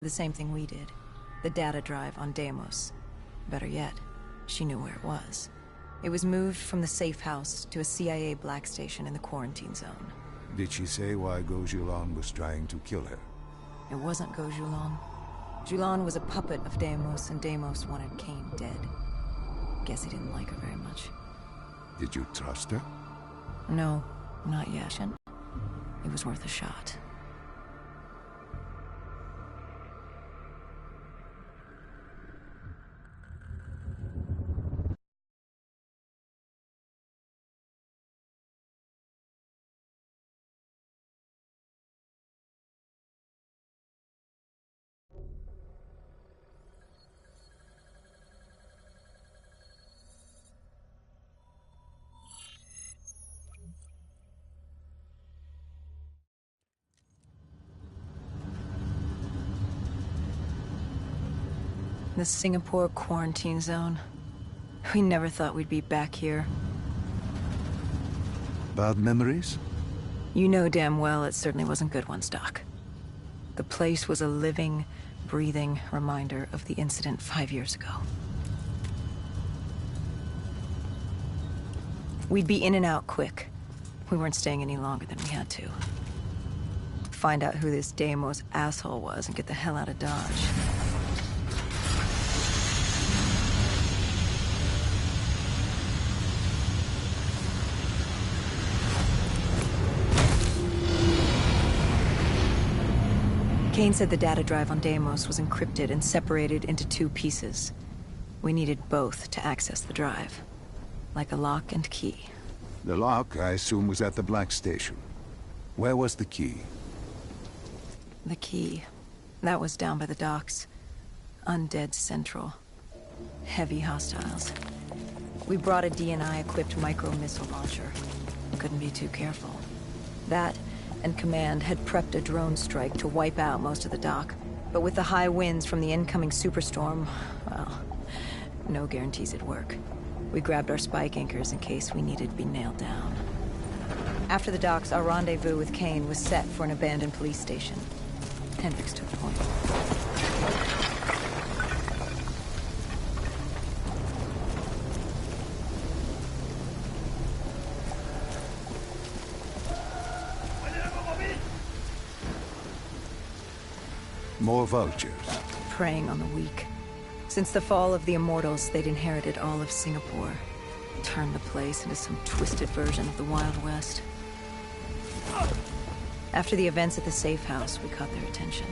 The same thing we did. The data drive on Deimos. Better yet, she knew where it was. It was moved from the safe house to a CIA black station in the quarantine zone. Did she say why Gojulan was trying to kill her? It wasn't Gojulan. Julan was a puppet of Deimos, and Deimos wanted Kane dead. Guess he didn't like her very much. Did you trust her? No, not yet. It was worth a shot. The Singapore quarantine zone. We never thought we'd be back here. Bad memories? You know damn well it certainly wasn't good ones, Doc. The place was a living, breathing reminder of the incident 5 years ago. We'd be in and out quick. We weren't staying any longer than we had to. Find out who this Deimos asshole was and get the hell out of Dodge. Kane said the data drive on Deimos was encrypted and separated into 2 pieces. We needed both to access the drive. Like a lock and key. The lock, I assume, was at the black station. Where was the key? The key. That was down by the docks. Undead Central. Heavy hostiles. We brought a DNI-equipped micro-missile launcher. Couldn't be too careful. That and Command had prepped a drone strike to wipe out most of the dock. But with the high winds from the incoming superstorm, well, no guarantees it'd work. We grabbed our spike anchors in case we needed to be nailed down. After the docks, our rendezvous with Kane was set for an abandoned police station. Hendricks took point. More vultures. Preying on the weak. Since the fall of the Immortals, they'd inherited all of Singapore. Turned the place into some twisted version of the Wild West. After the events at the safe house, we caught their attention.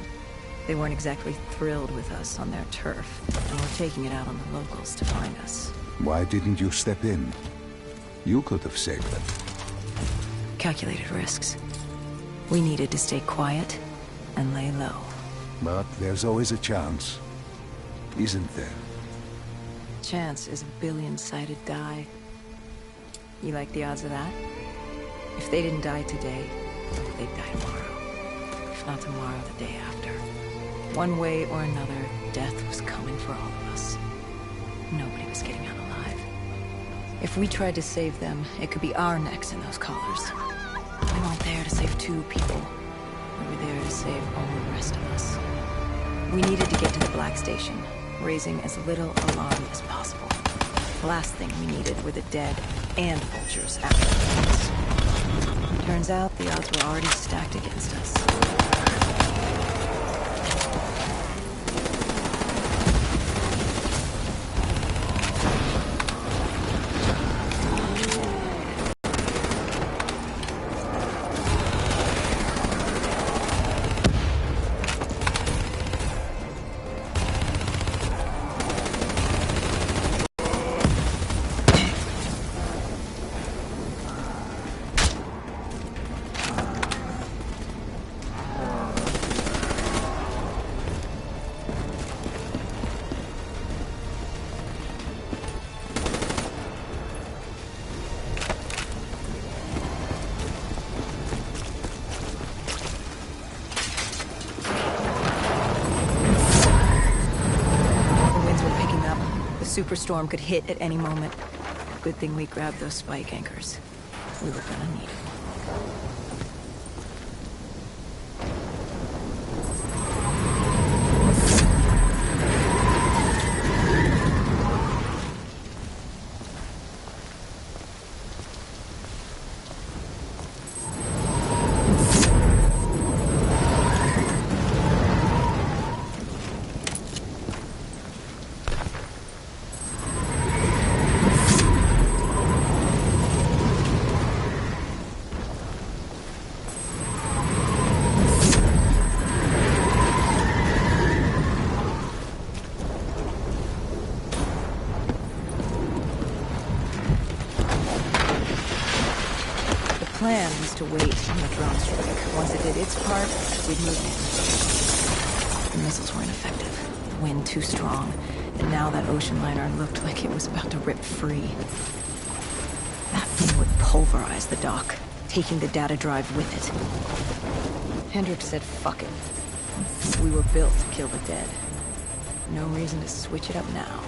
They weren't exactly thrilled with us on their turf, and were taking it out on the locals to find us. Why didn't you step in? You could have saved them. Calculated risks. We needed to stay quiet and lay low. But there's always a chance, isn't there? Chance is a billion-sided die. You like the odds of that? If they didn't die today, they'd die tomorrow. If not tomorrow, the day after. One way or another, death was coming for all of us. Nobody was getting out alive. If we tried to save them, it could be our necks in those collars. We weren't there to save 2 people. We were there to save all the rest of us. We needed to get to the Black Station, raising as little alarm as possible. The last thing we needed were the dead and vultures after us. Turns out the odds were already stacked against us. Superstorm could hit at any moment. Good thing we grabbed those spike anchors. We were gonna need them. wait on the drone strike. Once it did its part, we'd move in. The missiles weren't effective. The wind too strong. And now that ocean liner looked like it was about to rip free. That thing would pulverize the dock, taking the data drive with it. Hendricks said, fuck it. We were built to kill the dead. No reason to switch it up now.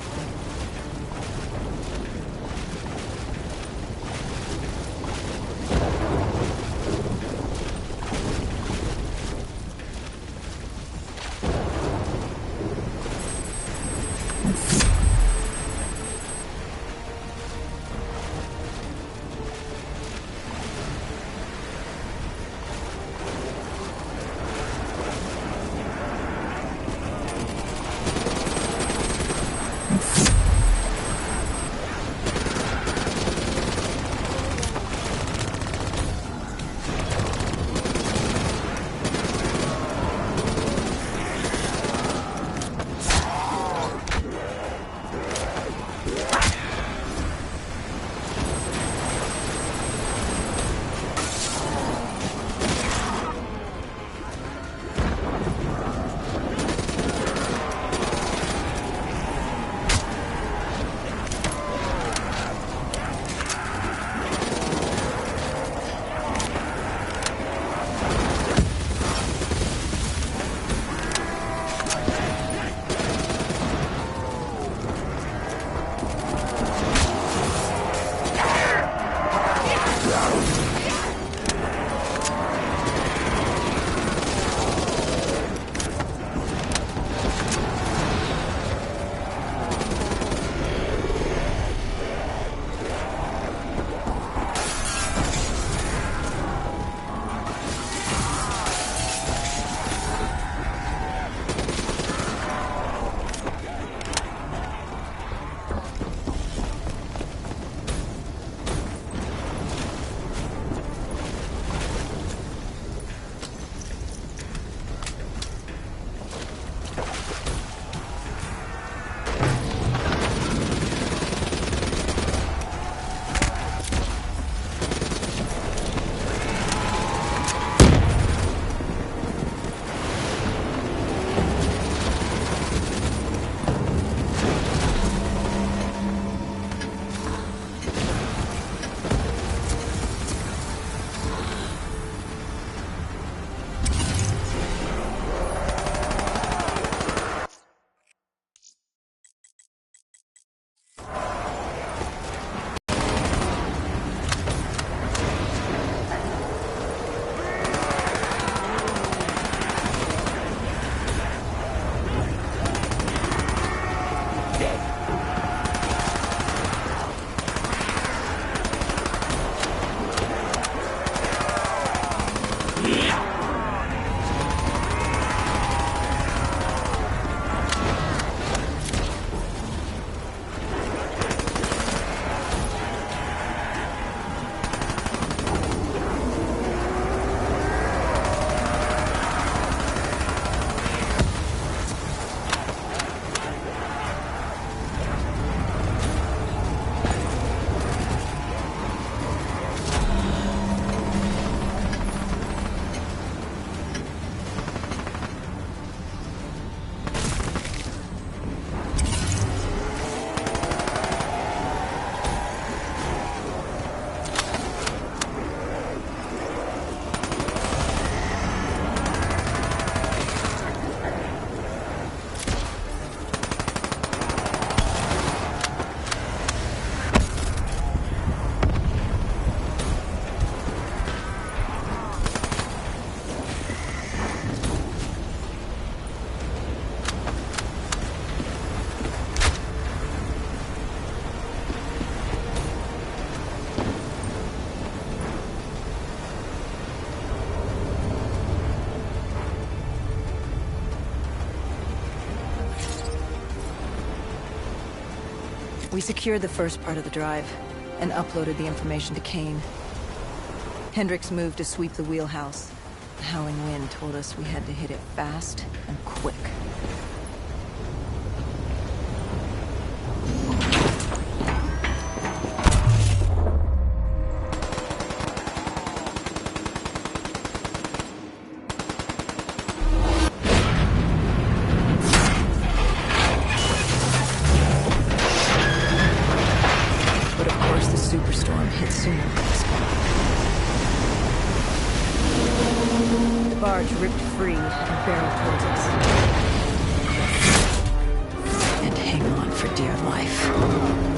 We secured the first part of the drive, and uploaded the information to Kane. Hendricks moved to sweep the wheelhouse. The howling wind told us we had to hit it fast and quick. barrel towards us. And hang on for dear life.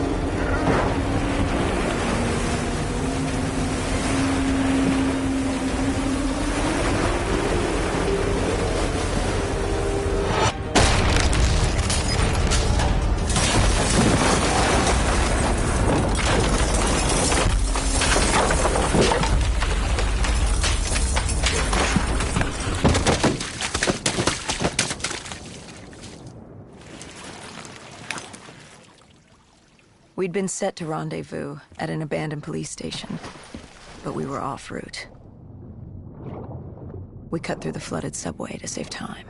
We'd been set to rendezvous at an abandoned police station, but we were off route. We cut through the flooded subway to save time.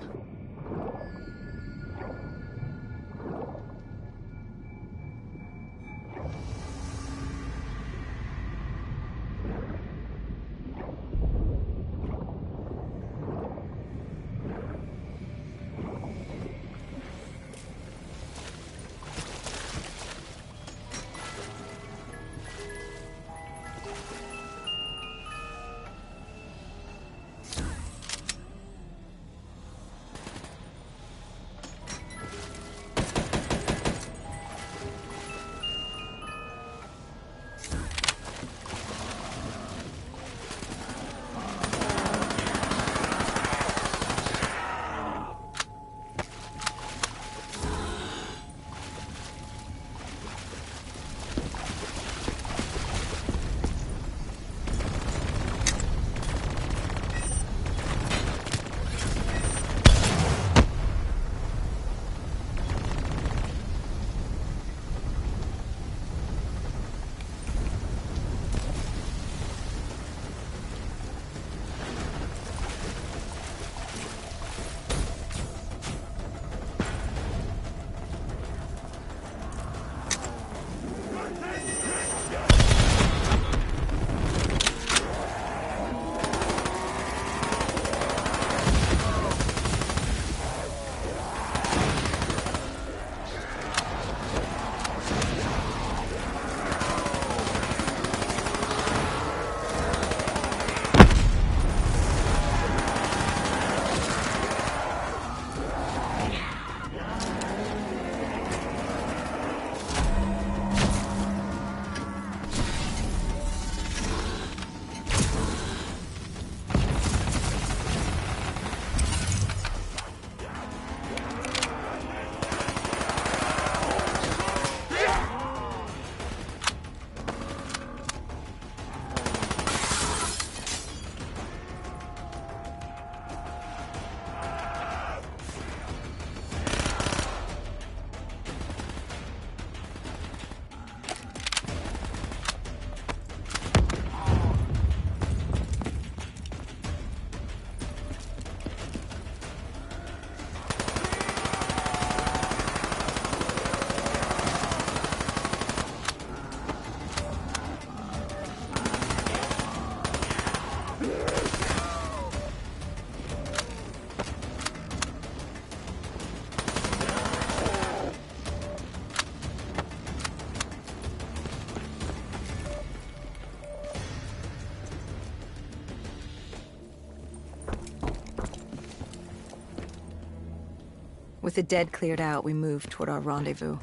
With the dead cleared out, we moved toward our rendezvous.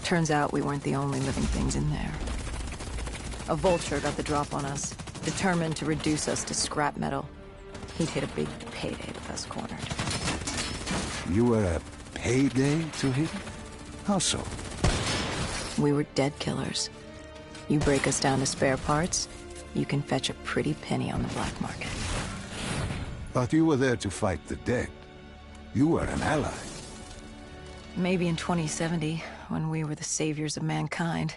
Turns out we weren't the only living things in there. A vulture got the drop on us, determined to reduce us to scrap metal. He'd hit a big payday with us cornered. You were a payday to him? How so? We were dead killers. You break us down to spare parts, you can fetch a pretty penny on the black market. Thought you were there to fight the dead. You were an ally. Maybe in 2070, when we were the saviors of mankind.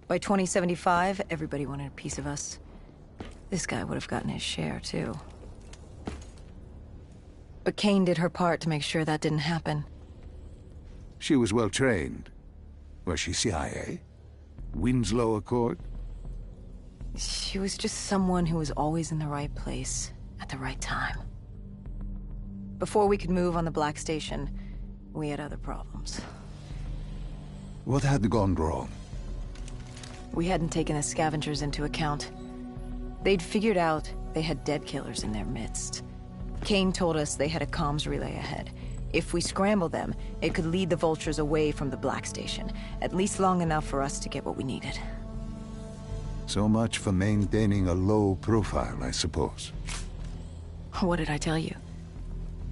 By 2075, everybody wanted a piece of us. This guy would have gotten his share, too. But Kane did her part to make sure that didn't happen. She was well trained. Was she CIA? Winslow Accord? She was just someone who was always in the right place, at the right time. Before we could move on the Black Station, we had other problems. What had gone wrong? We hadn't taken the scavengers into account. They'd figured out they had dead killers in their midst. Kane told us they had a comms relay ahead. If we scramble them, it could lead the vultures away from the Black Station, at least long enough for us to get what we needed. So much for maintaining a low profile, I suppose. What did I tell you?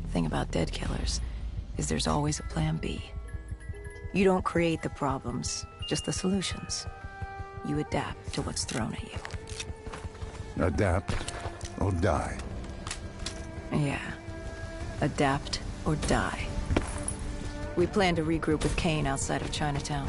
The thing about dead killers is there's always a plan B. You don't create the problems, just the solutions. You adapt to what's thrown at you. Adapt or die. Yeah. Adapt or die. We plan to regroup with Kane outside of Chinatown.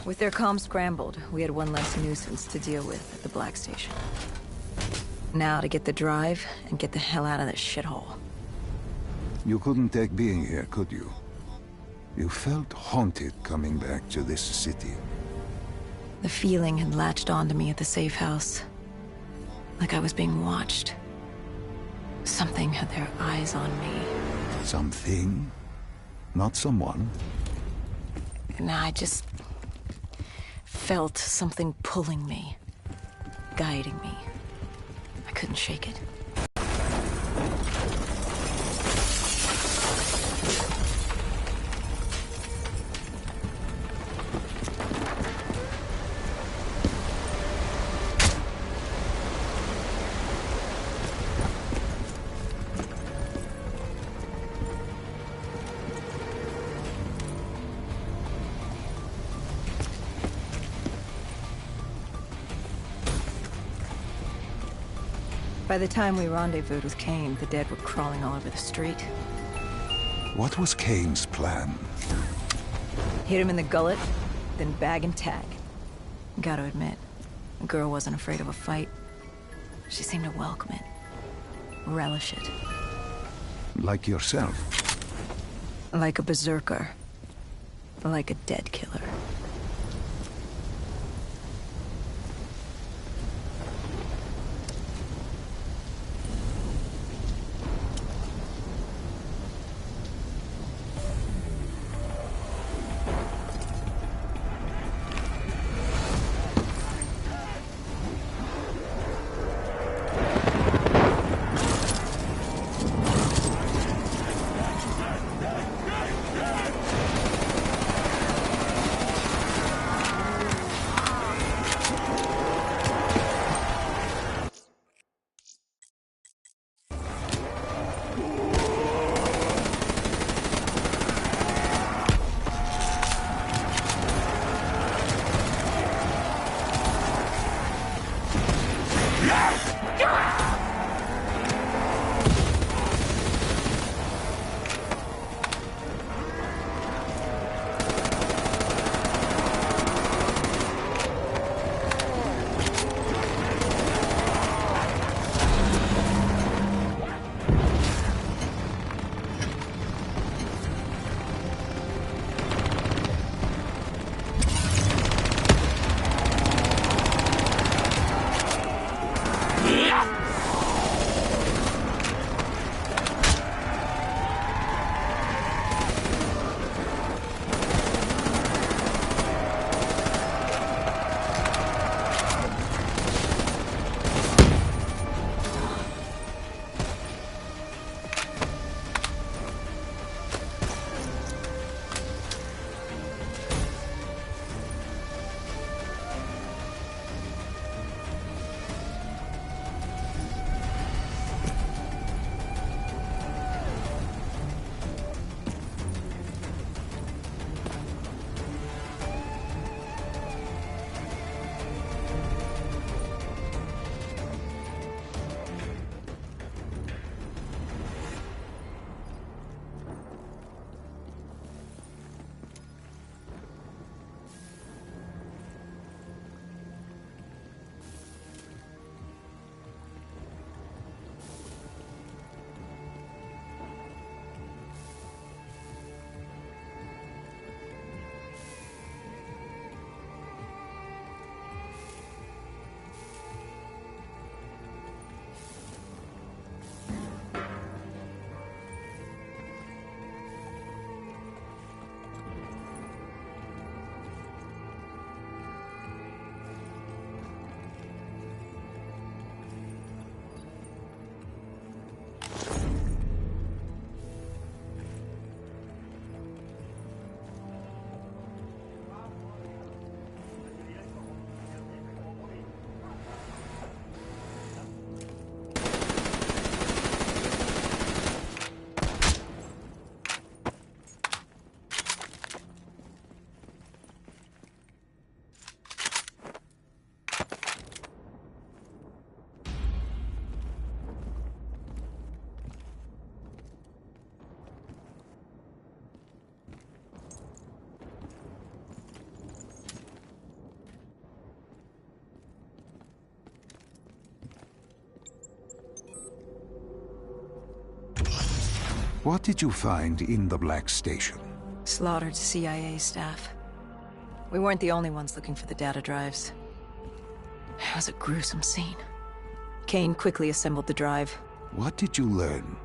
With their comms scrambled, we had one less nuisance to deal with at the Black Station. Now to get the drive and get the hell out of this shithole. You couldn't take being here, could you? You felt haunted coming back to this city. The feeling had latched onto me at the safe house. Like I was being watched. Something had their eyes on me. Something? Not someone? And I just felt something pulling me, guiding me. I couldn't shake it. By the time we rendezvoused with Kane, the dead were crawling all over the street. What was Kane's plan? Hit him in the gullet, then bag and tag. Gotta admit, the girl wasn't afraid of a fight. She seemed to welcome it, relish it. Like yourself? Like a berserker. Like a dead killer. What did you find in the Black Station? Slaughtered CIA staff. We weren't the only ones looking for the data drives. It was a gruesome scene. Kane quickly assembled the drive. What did you learn?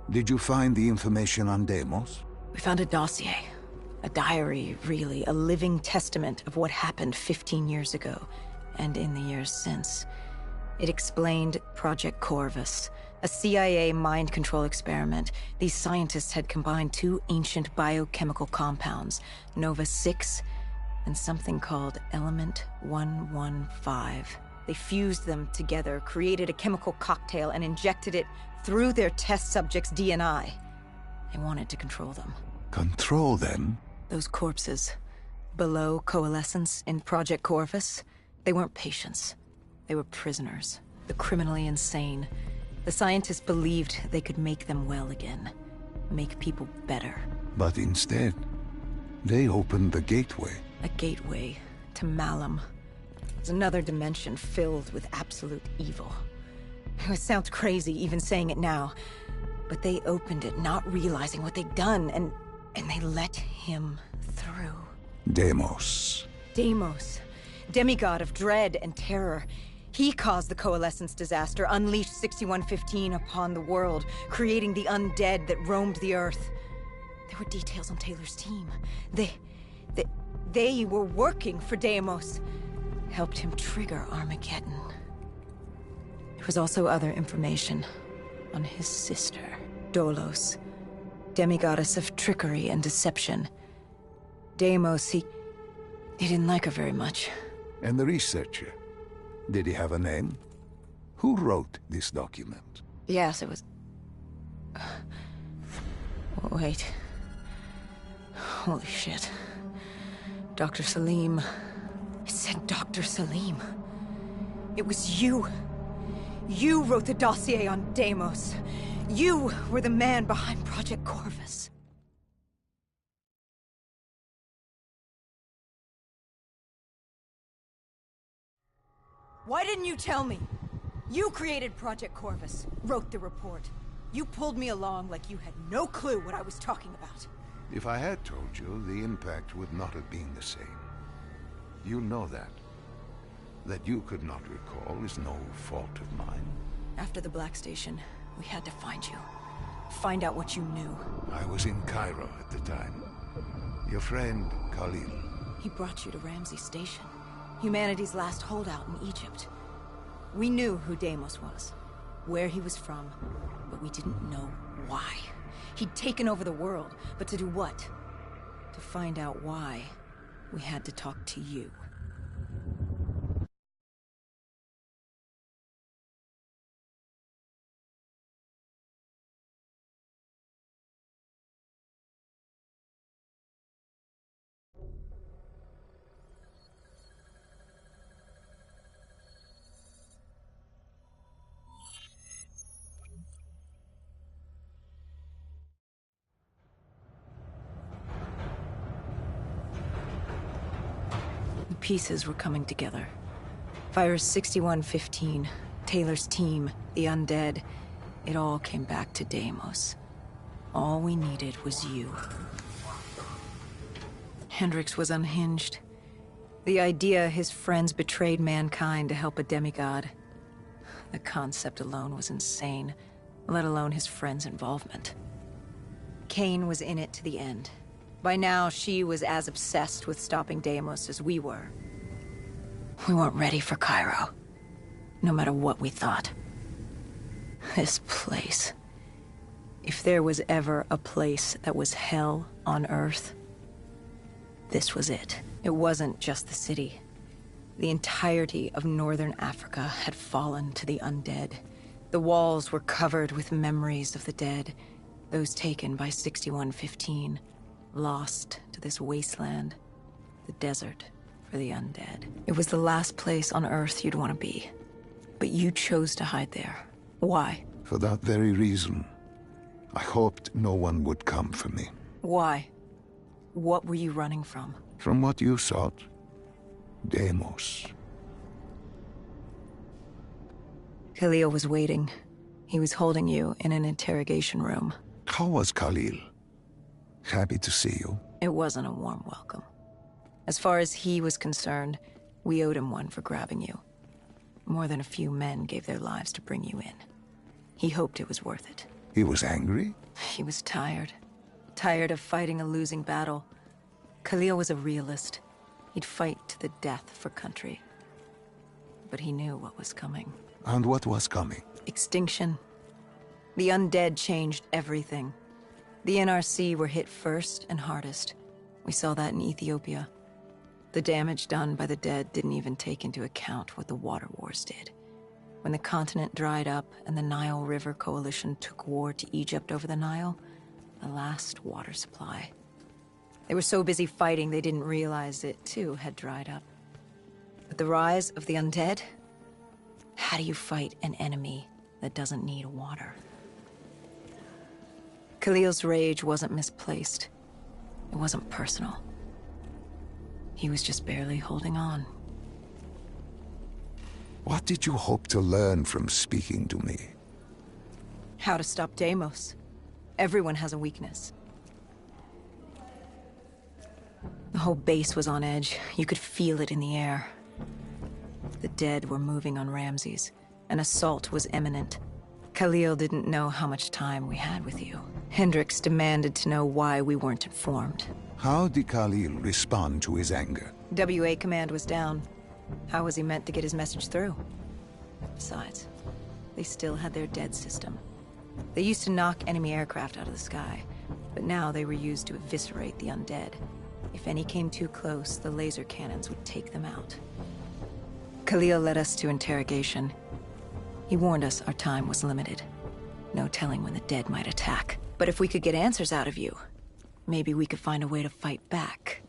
Did you find the information on Deimos? We found a dossier. A diary, really. A living testament of what happened 15 years ago, and in the years since. It explained Project Corvus, a CIA mind control experiment. These scientists had combined two ancient biochemical compounds, Nova-6 and something called Element 115. They fused them together, created a chemical cocktail, and injected it through their test subjects' DNI. They wanted to control them. Control them? Those corpses, below coalescence in Project Corvus, they weren't patients. They were prisoners, the criminally insane. The scientists believed they could make them well again, make people better. But instead, they opened the gateway. A gateway to Malum. It's another dimension filled with absolute evil. It sounds crazy even saying it now, but they opened it not realizing what they'd done, and they let him through. Deimos. Deimos, demigod of dread and terror. He caused the Coalescence disaster, unleashed 6115 upon the world, creating the undead that roamed the earth. There were details on Taylor's team. They were working for Deimos. Helped him trigger Armageddon. There was also other information on his sister, Dolos, demigoddess of trickery and deception. Deimos, he didn't like her very much. And the researcher? Did he have a name? Who wrote this document? Yes, it was... Wait. Holy shit. Dr. Salim. It said Dr. Salim. It was you. You wrote the dossier on Deimos. You were the man behind Project Corvus. Why didn't you tell me? You created Project Corvus, wrote the report. You pulled me along like you had no clue what I was talking about. If I had told you, the impact would not have been the same. You know that. That you could not recall is no fault of mine. After the Black Station, we had to find you. Find out what you knew. I was in Cairo at the time. Your friend, Khalil. He brought you to Ramsey Station. Humanity's last holdout in Egypt. We knew who Deimos was, where he was from, but we didn't know why. He'd taken over the world, but to do what? To find out why, we had to talk to you. The pieces were coming together. Virus 6115, Taylor's team, the undead. It all came back to Deimos. All we needed was you. Hendricks was unhinged. The idea his friends betrayed mankind to help a demigod. The concept alone was insane, let alone his friends' involvement. Kane was in it to the end. By now, she was as obsessed with stopping Deimos as we were. We weren't ready for Cairo, no matter what we thought. This place. If there was ever a place that was hell on Earth, this was it. It wasn't just the city. The entirety of northern Africa had fallen to the undead. The walls were covered with memories of the dead, those taken by 6115. Lost to this wasteland, the desert for the undead. It was the last place on Earth you'd want to be. But you chose to hide there. Why? For that very reason. I hoped no one would come for me. Why? What were you running from? From what you sought. Deimos. Khalil was waiting. He was holding you in an interrogation room. How was Khalil? Happy to see you. It wasn't a warm welcome. As far as he was concerned, we owed him one for grabbing you. More than a few men gave their lives to bring you in. He hoped it was worth it. He was angry? He was tired. Tired of fighting a losing battle. Khalil was a realist. He'd fight to the death for country. But he knew what was coming. And what was coming? Extinction. The undead changed everything. The NRC were hit first and hardest. We saw that in Ethiopia. The damage done by the dead didn't even take into account what the water wars did. When the continent dried up and the Nile River Coalition took war to Egypt over the Nile, the last water supply. They were so busy fighting they didn't realize it too had dried up. But the rise of the undead? How do you fight an enemy that doesn't need water? Khalil's rage wasn't misplaced. It wasn't personal. He was just barely holding on. What did you hope to learn from speaking to me? How to stop Deimos. Everyone has a weakness. The whole base was on edge. You could feel it in the air. The dead were moving on Ramses. An assault was imminent. Khalil didn't know how much time we had with you. Hendricks demanded to know why we weren't informed. How did Khalil respond to his anger? WA command was down. How was he meant to get his message through? Besides, they still had their dead system. They used to knock enemy aircraft out of the sky, but now they were used to eviscerate the undead. If any came too close, the laser cannons would take them out. Khalil led us to interrogation. He warned us our time was limited. No telling when the dead might attack. But if we could get answers out of you, maybe we could find a way to fight back.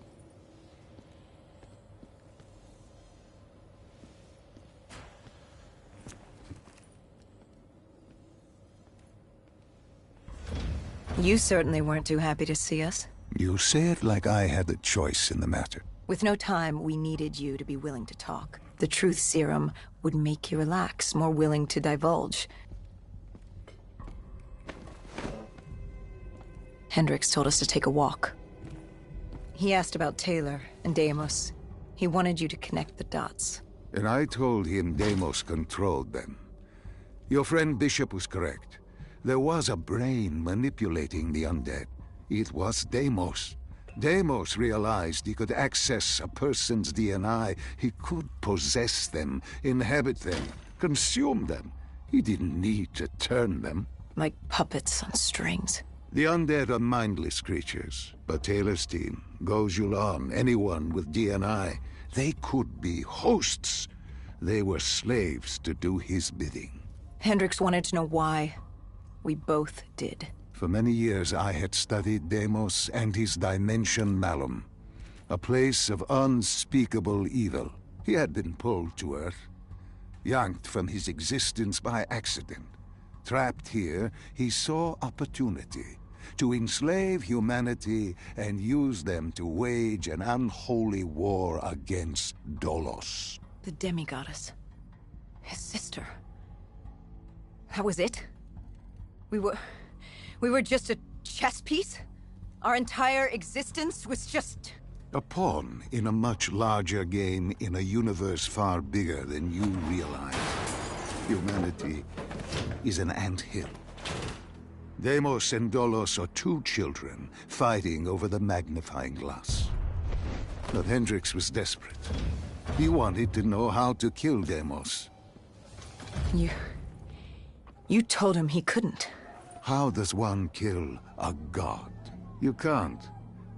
You certainly weren't too happy to see us. You say it like I had a choice in the matter. With no time, we needed you to be willing to talk. The truth serum would make you relax, more willing to divulge. Hendricks told us to take a walk. He asked about Taylor and Deimos. He wanted you to connect the dots. And I told him Deimos controlled them. Your friend Bishop was correct. There was a brain manipulating the undead. It was Deimos. Deimos realized he could access a person's DNA. He could possess them, inhabit them, consume them. He didn't need to turn them. Like puppets on strings. The undead are mindless creatures, but Taylor's team, Gojulan, anyone with DNA, they could be hosts. They were slaves to do his bidding. Hendricks wanted to know why. We both did. For many years I had studied Deimos and his dimension Malum, a place of unspeakable evil. He had been pulled to Earth, yanked from his existence by accident. Trapped here, he saw opportunity to enslave humanity and use them to wage an unholy war against Dolos. The demigoddess. His sister. That was it? We were just a chess piece? Our entire existence was just... A pawn in a much larger game in a universe far bigger than you realize. Humanity is an anthill. Deimos and Dolos are two children fighting over the magnifying glass. But Hendricks was desperate. He wanted to know how to kill Deimos. You told him he couldn't. How does one kill a god? You can't.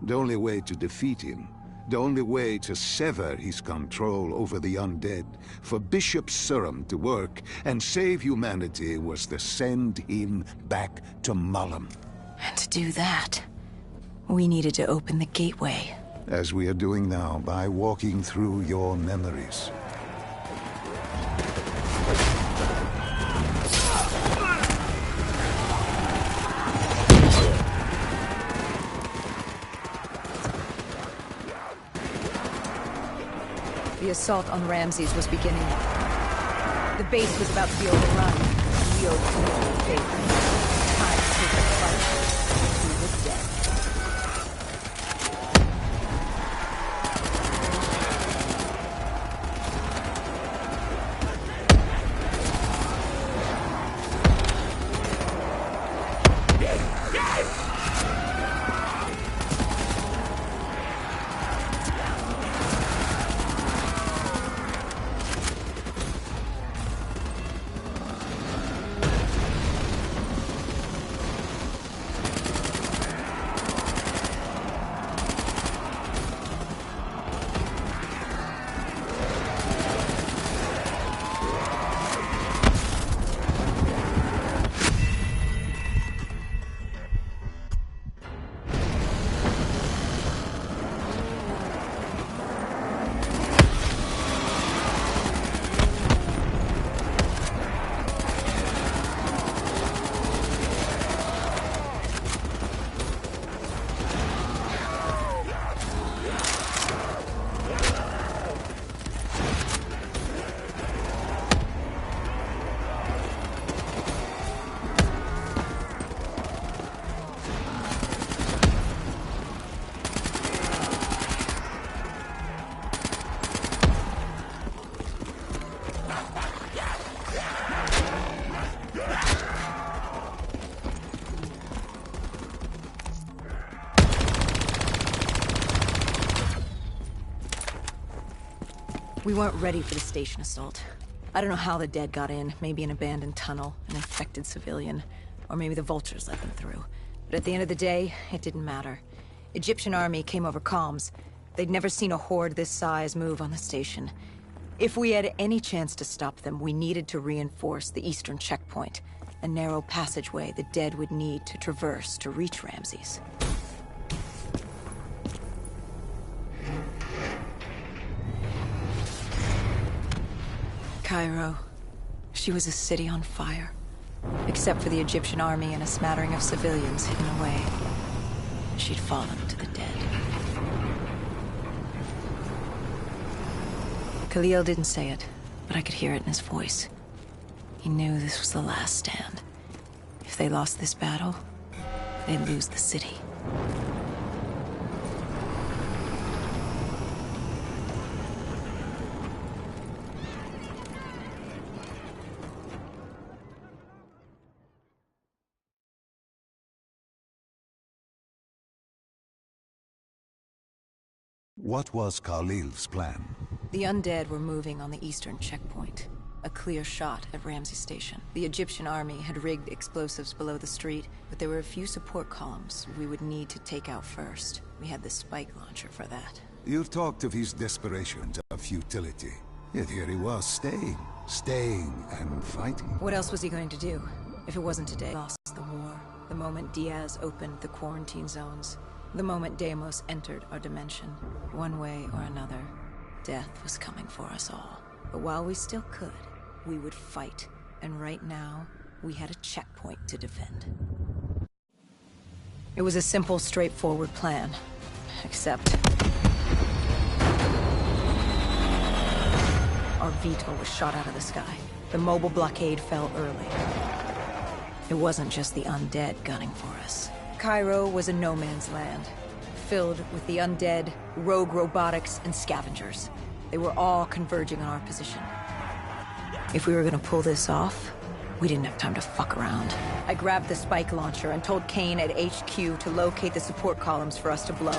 The only way to defeat him, the only way to sever his control over the undead, for Bishop Surum to work and save humanity, was to send him back to Malum. And to do that, we needed to open the gateway. As we are doing now, by walking through your memories. The assault on Ramses was beginning. The base was about to be overrun. We owed it to the faith. Time to fight to the death. We weren't ready for the station assault. I don't know how the dead got in. Maybe an abandoned tunnel, an infected civilian, or maybe the vultures let them through. But at the end of the day, it didn't matter. Egyptian army came over comms. They'd never seen a horde this size move on the station. If we had any chance to stop them, we needed to reinforce the eastern checkpoint, a narrow passageway the dead would need to traverse to reach Ramses. Cairo. She was a city on fire. Except for the Egyptian army and a smattering of civilians hidden away. She'd fallen to the dead. Khalil didn't say it, but I could hear it in his voice. He knew this was the last stand. If they lost this battle, they'd lose the city. What was Khalil's plan? The undead were moving on the eastern checkpoint. A clear shot at Ramses Station. The Egyptian army had rigged explosives below the street, but there were a few support columns we would need to take out first. We had the spike launcher for that. You talked of his desperation, of futility. Yet here he was, staying and fighting. What else was he going to do? If it wasn't today, lost the war. The moment Diaz opened the quarantine zones. The moment Deimos entered our dimension. One way or another, death was coming for us all. But while we still could, we would fight. And right now, we had a checkpoint to defend. It was a simple, straightforward plan. Except... our Veto was shot out of the sky. The mobile blockade fell early. It wasn't just the undead gunning for us. Cairo was a no-man's land, filled with the undead, rogue robotics, and scavengers. They were all converging on our position. If we were gonna pull this off, we didn't have time to fuck around. I grabbed the spike launcher and told Kane at HQ to locate the support columns for us to blow.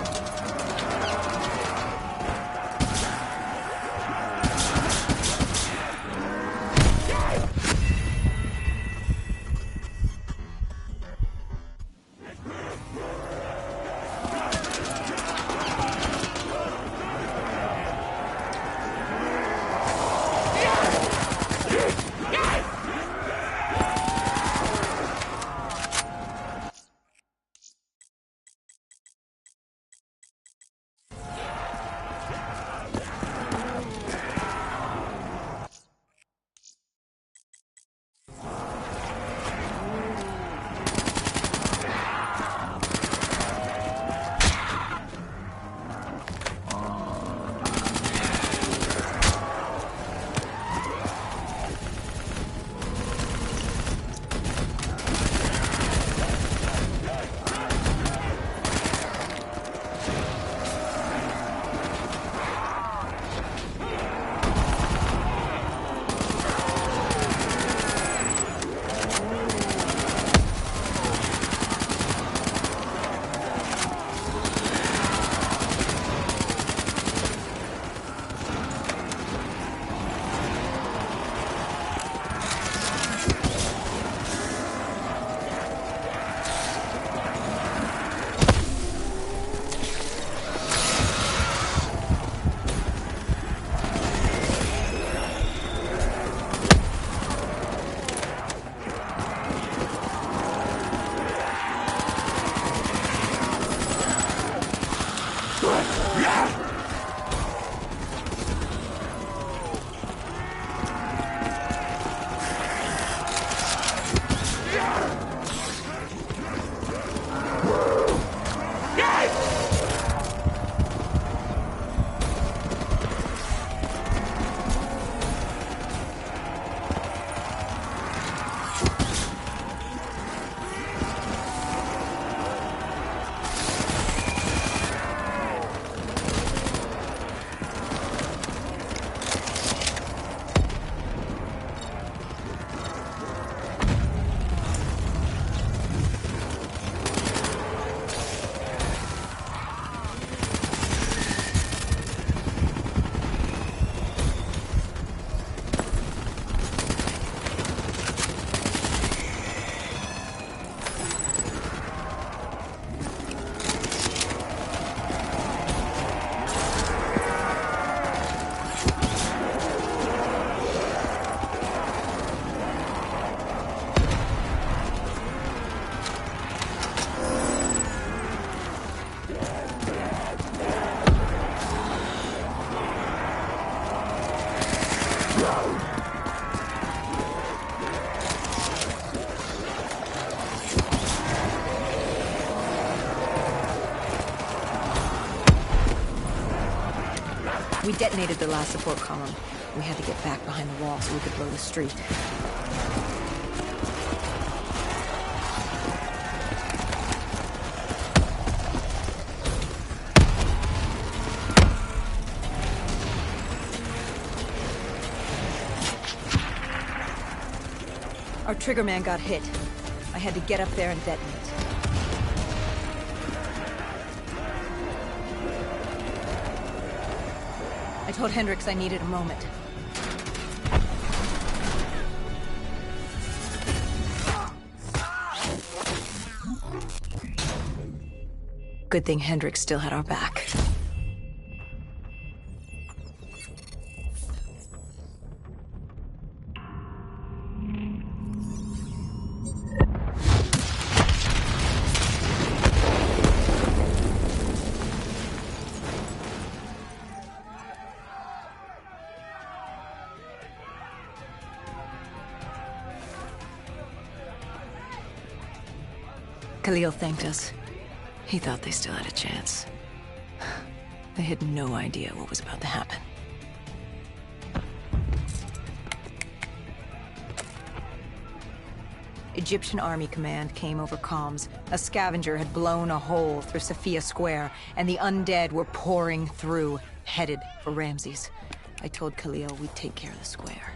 We detonated the last support column. We had to get back behind the wall so we could blow the street. Our triggerman got hit. I had to get up there and detonate. I told Hendricks I needed a moment. Good thing Hendricks still had our back. Khalil thanked us. He thought they still had a chance. They had no idea what was about to happen. Egyptian Army Command came over comms. A scavenger had blown a hole through Sophia Square, and the undead were pouring through, headed for Ramses. I told Khalil we'd take care of the square.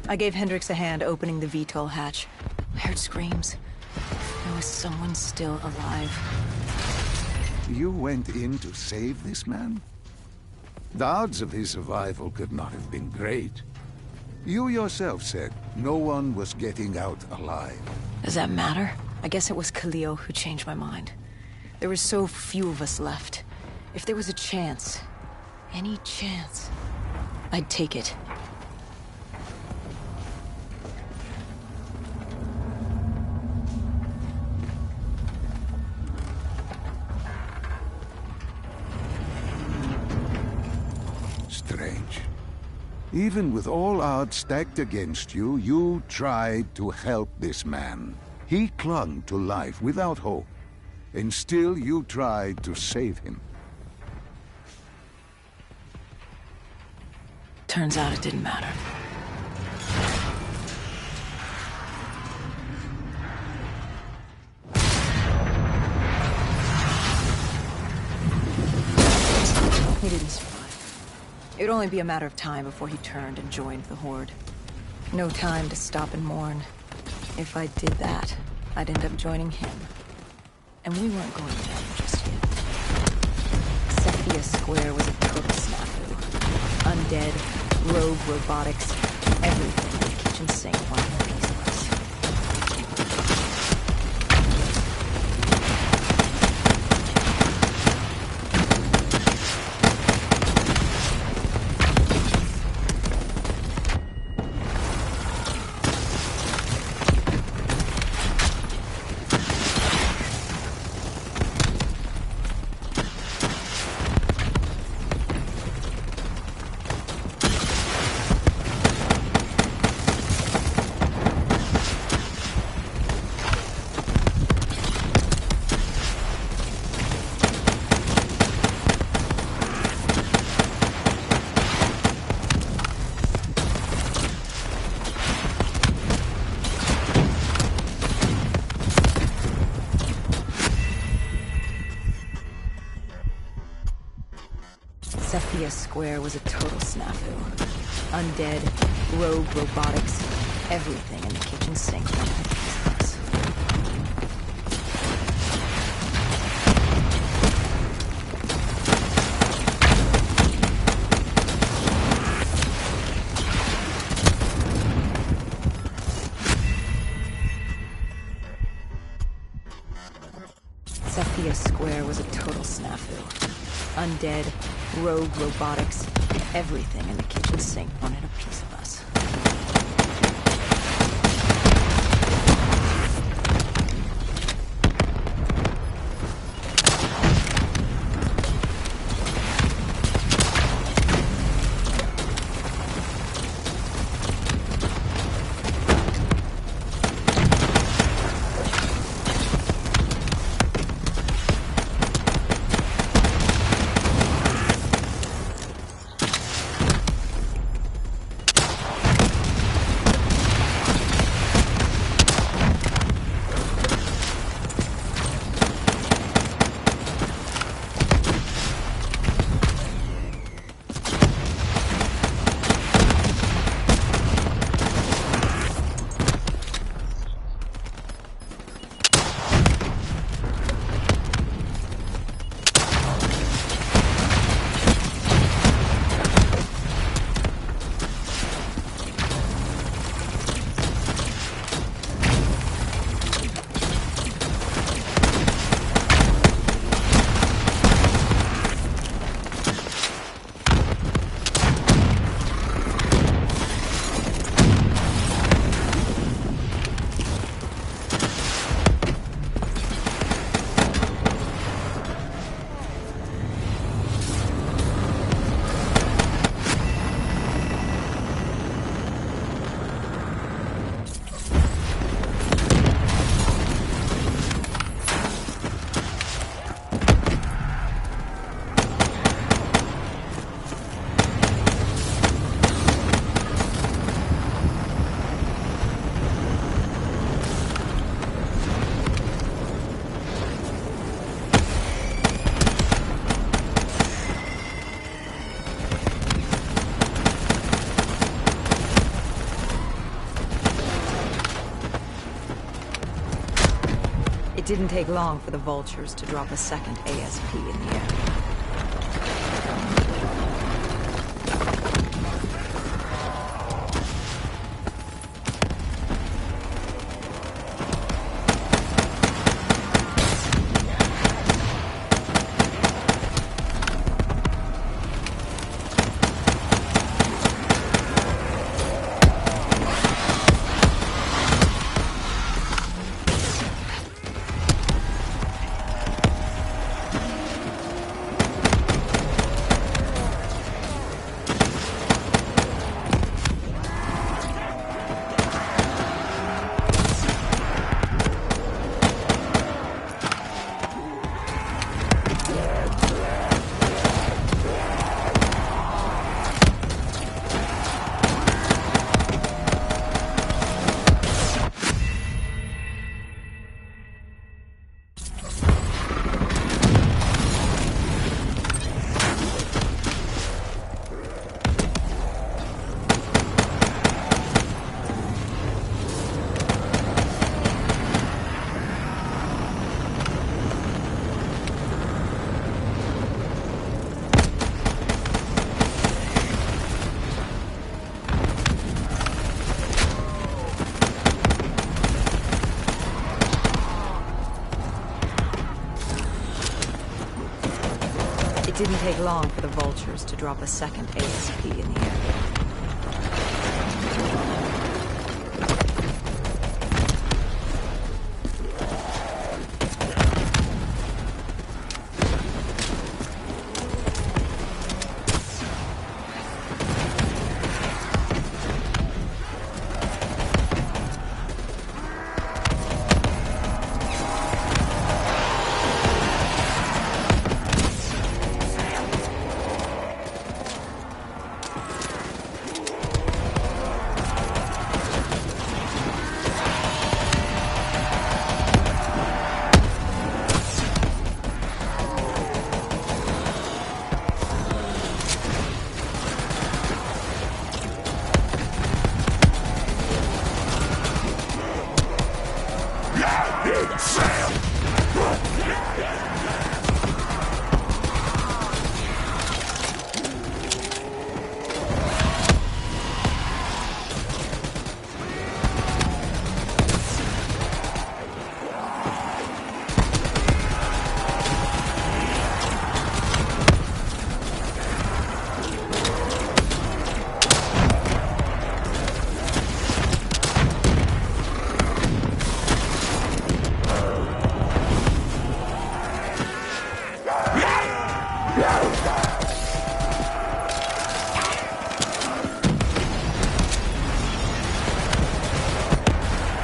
I gave Hendricks a hand opening the VTOL hatch. I heard screams. There was someone still alive. You went in to save this man? The odds of his survival could not have been great. You yourself said no one was getting out alive. Does that matter? I guess it was Khalil who changed my mind. There were so few of us left. If there was a chance, any chance, I'd take it. Strange. Even with all odds stacked against you, you tried to help this man. He clung to life without hope, and still you tried to save him. Turns out it didn't matter. He didn't survive. It would only be a matter of time before he turned and joined the Horde. No time to stop and mourn. If I did that, I'd end up joining him. and we weren't going down just yet. Cephia Square was a total snafu. Undead, rogue robotics, everything in the kitchen sink wanted a piece of us. Cephia Square was a total snafu. Undead, rogue robotics, everything in the kitchen sink wanted a piece of us. Cephia Square was a total snafu. Undead, rogue robotics, everything in the kitchen sink wanted a piece of us. It didn't take long for the vultures to drop a second ASP in the air. It didn't take long for the vultures to drop a second ASP in the area.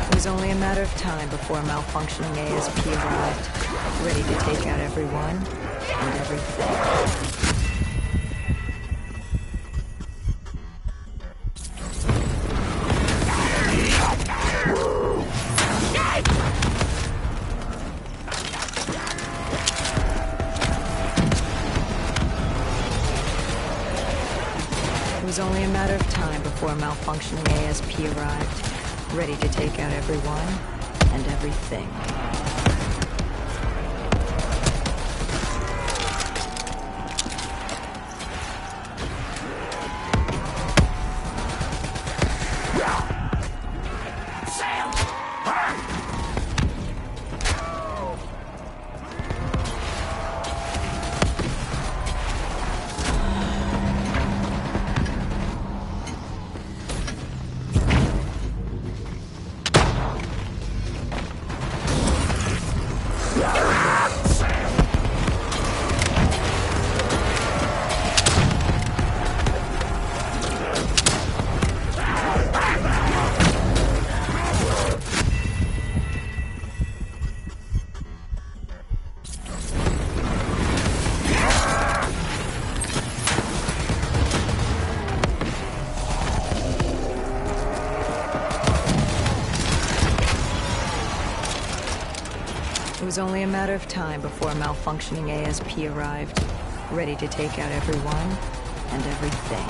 It was only a matter of time before a malfunctioning ASP arrived, ready to take out everyone and everything. It was only a matter of time before a malfunctioning ASP arrived, ready to take out everyone and everything. It was only a matter of time before a malfunctioning ASP arrived, ready to take out everyone and everything.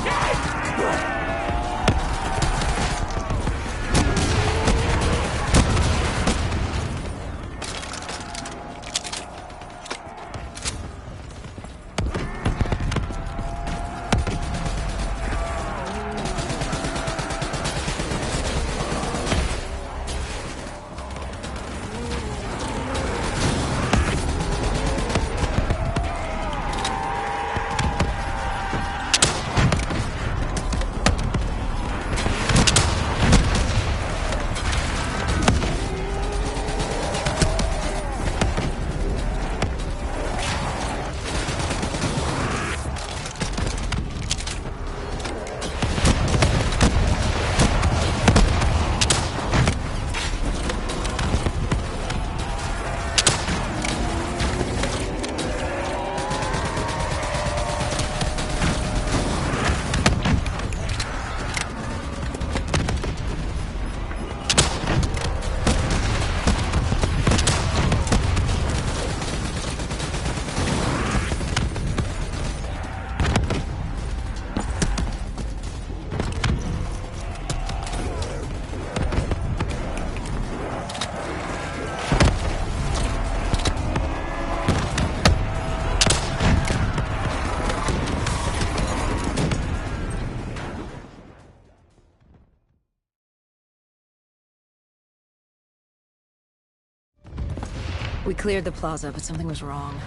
We cleared the plaza, but something was wrong.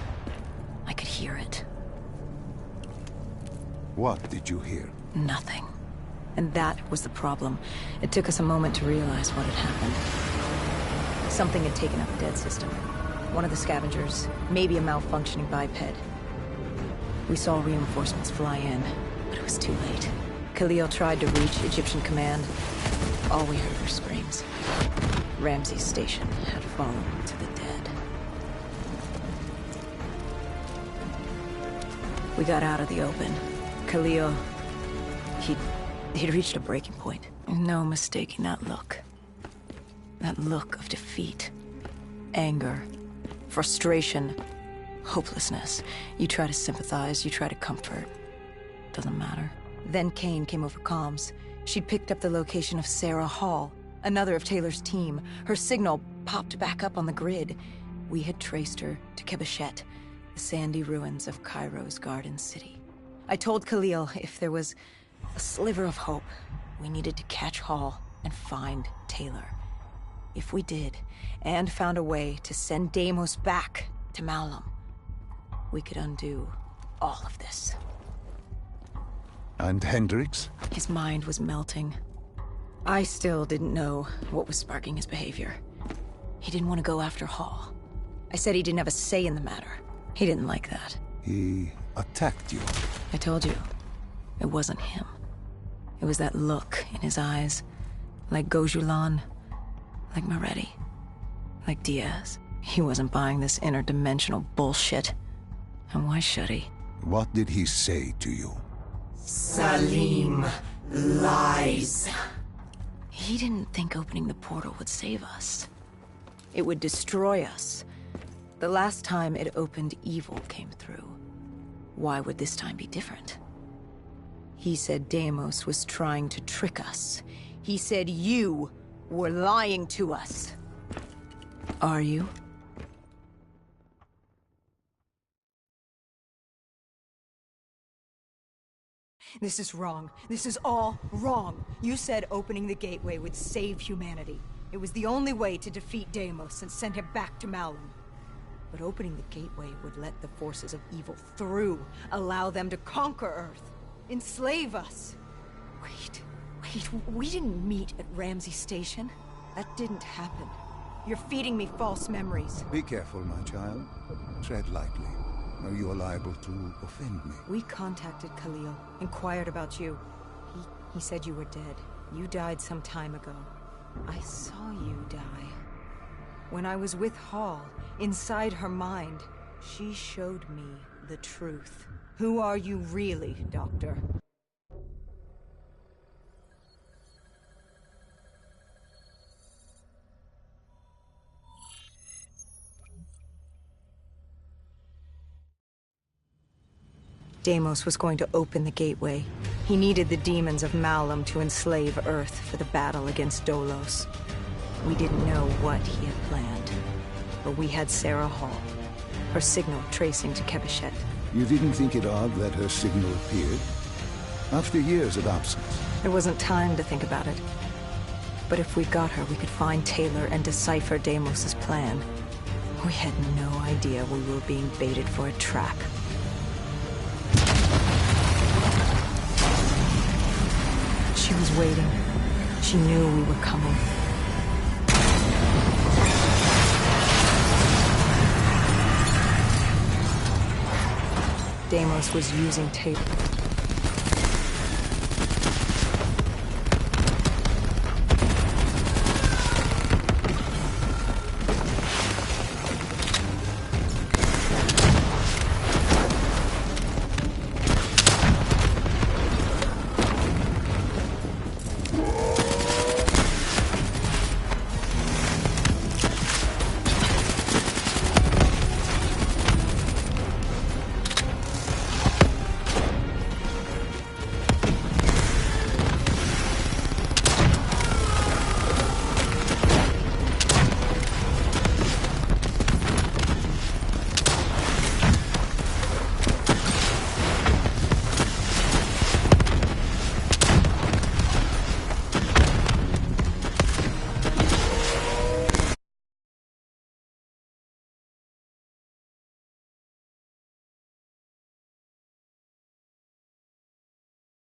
I could hear it. What did you hear? Nothing. And that was the problem. It took us a moment to realize what had happened. Something had taken out the dead system. One of the scavengers, maybe a malfunctioning biped. We saw reinforcements fly in, but it was too late. Khalil tried to reach Egyptian command. All we heard were screams. Ramses Station had fallen to the dead. We got out of the open. Khalil, he'd reached a breaking point. No mistaking that look. That look of defeat, anger, frustration, hopelessness. You try to sympathize, you try to comfort. Doesn't matter. Then Kane came over comms. She'd picked up the location of Sarah Hall, another of Taylor's team. Her signal popped back up on the grid. We had traced her to Kebeshet, the sandy ruins of Cairo's Garden City. I told Khalil if there was a sliver of hope, we needed to catch Hall and find Taylor. If we did, and found a way to send Deimos back to Malum, we could undo all of this. And Hendricks? His mind was melting. I still didn't know what was sparking his behavior. He didn't want to go after Hall. I said he didn't have a say in the matter. He didn't like that. He attacked you. I told you, it wasn't him. It was that look in his eyes, like Gojulan, like Moretti, like Diaz. He wasn't buying this interdimensional bullshit. And why should he? What did he say to you? Salim lies. He didn't think opening the portal would save us. It would destroy us. The last time it opened, evil came through. Why would this time be different? He said Deimos was trying to trick us. He said you were lying to us. Are you? This is wrong. This is all wrong. You said opening the gateway would save humanity. It was the only way to defeat Deimos and send him back to Malum. But opening the gateway would let the forces of evil through, allow them to conquer Earth, enslave us. Wait, we didn't meet at Ramses Station. That didn't happen. You're feeding me false memories. Be careful, my child. Tread lightly, or you are liable to offend me. We contacted Khalil, inquired about you. He said you were dead. You died some time ago. I saw you die. When I was with Hall, inside her mind, she showed me the truth. Who are you really, Doctor? Deimos was going to open the gateway. He needed the demons of Malum to enslave Earth for the battle against Dolos. We didn't know what he had planned, but we had Sarah Hall, her signal tracing to Kebeshet. You didn't think it odd that her signal appeared? After years of absence. There wasn't time to think about it. But if we got her, we could find Taylor and decipher Deimos' plan. We had no idea we were being baited for a trap. She was waiting. She knew we were coming. Deimos was using Taylor.